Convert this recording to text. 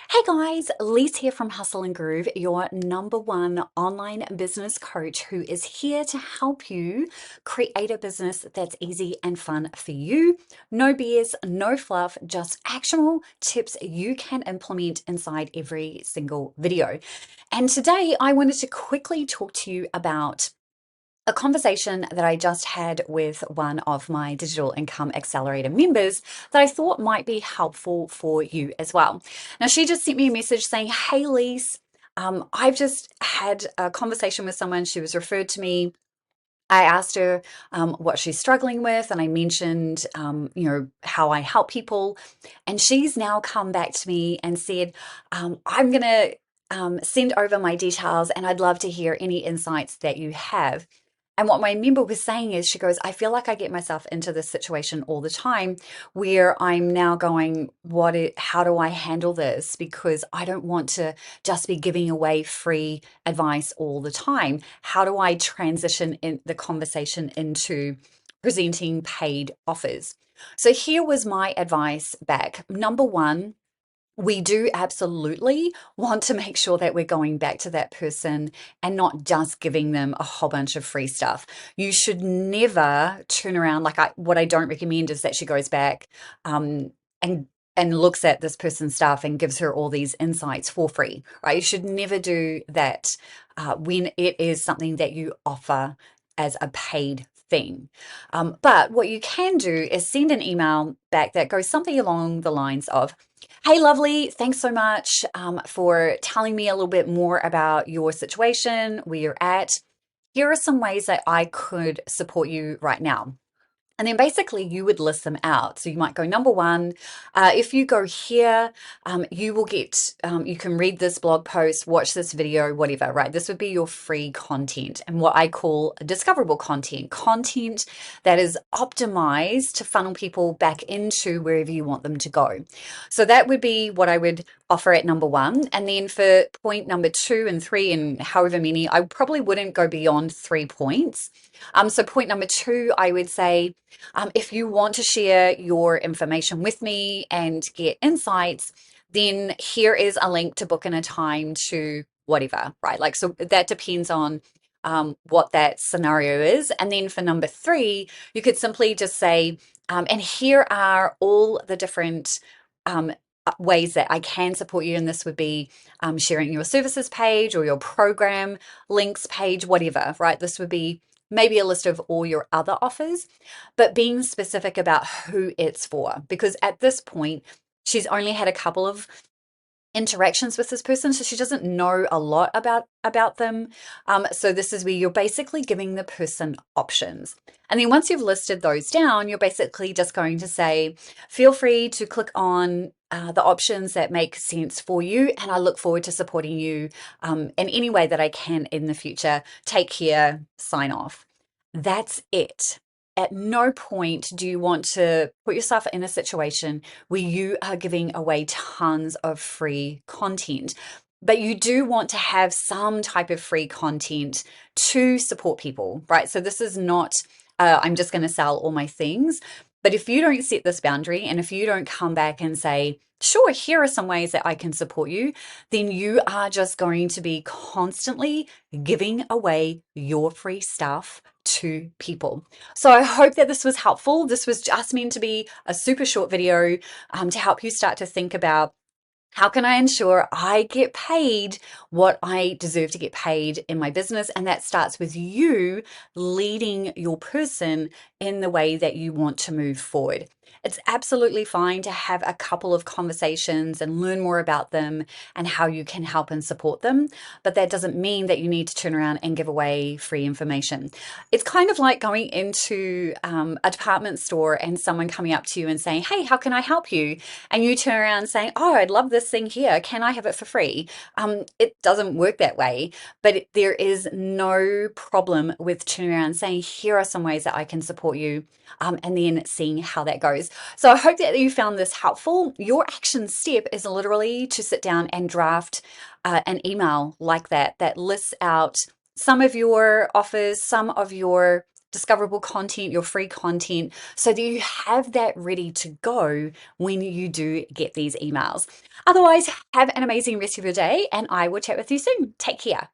Hey guys, Lise here from Hustle and Groove, your number one online business coach who is here to help you create a business that's easy and fun for you. No BS, no fluff, just actionable tips you can implement inside every single video. And today I wanted to quickly talk to you about a conversation that I just had with one of my Digital Income Accelerator members that I thought might be helpful for you as well. Now, she just sent me a message saying, "Hey, Lise, I've just had a conversation with someone. She was referred to me. I asked her what she's struggling with, and I mentioned, how I help people. And she's now come back to me and said, I'm going to send over my details, and I'd love to hear any insights that you have." And what my member was saying is, she goes, "I feel like I get myself into this situation all the time where I'm now going, how do I handle this? Because I don't want to just be giving away free advice all the time. How do I transition in the conversation into presenting paid offers?" So here was my advice back. Number one, we do absolutely want to make sure that we're going back to that person and not just giving them a whole bunch of free stuff. You should never turn around. What I don't recommend is that she goes back and looks at this person's stuff and gives her all these insights for free, right? You should never do that when it is something that you offer as a paid thing. But what you can do is send an email back that goes something along the lines of, "Hey, lovely, thanks so much for telling me a little bit more about your situation, where you're at. Here are some ways that I could support you right now." And then basically you would list them out. So you might go, number one, if you go here, you will get, you can read this blog post, watch this video, whatever, right? This would be your free content and what I call discoverable content, content that is optimized to funnel people back into wherever you want them to go. So that would be what I would offer at number one. And then for point number 2 and 3, and however many, I probably wouldn't go beyond 3 points. So point number 2, I would say, if you want to share your information with me and get insights, then here is a link to book in a time to whatever, right? Like, so that depends on what that scenario is. And then for number 3, you could simply just say, and here are all the different ways that I can support you. And this would be sharing your services page or your program links page, whatever, right? This would be maybe a list of all your other offers, but being specific about who it's for. Because at this point, she's only had a couple of interactions with this person, so she doesn't know a lot about them. So this is where you're basically giving the person options. And then once you've listed those down, you're basically just going to say, feel free to click on the options that make sense for you, and I look forward to supporting you in any way that I can in the future. Take care, sign off. That's it. At no point do you want to put yourself in a situation where you are giving away tons of free content. But you do want to have some type of free content to support people, right? So this is not, I'm just going to sell all my things. But if you don't set this boundary and if you don't come back and say, "Sure, here are some ways that I can support you," then you are just going to be constantly giving away your free stuff to people. So I hope that this was helpful. This was just meant to be a super short video to help you start to think about, how can I ensure I get paid what I deserve to get paid in my business? And that starts with you leading your person in the way that you want to move forward. It's absolutely fine to have a couple of conversations and learn more about them and how you can help and support them. But that doesn't mean that you need to turn around and give away free information. It's kind of like going into a department store and someone coming up to you and saying, "Hey, how can I help you?" And you turn around and saying, "Oh, I'd love this thing here. Can I have it for free?" It doesn't work that way, but there is no problem with turning around and saying, "Here are some ways that I can support you," and then seeing how that goes. So I hope that you found this helpful. Your action step is literally to sit down and draft an email like that lists out some of your offers, some of your discoverable content, your free content, so that you have that ready to go when you do get these emails. Otherwise, have an amazing rest of your day, and I will chat with you soon. Take care.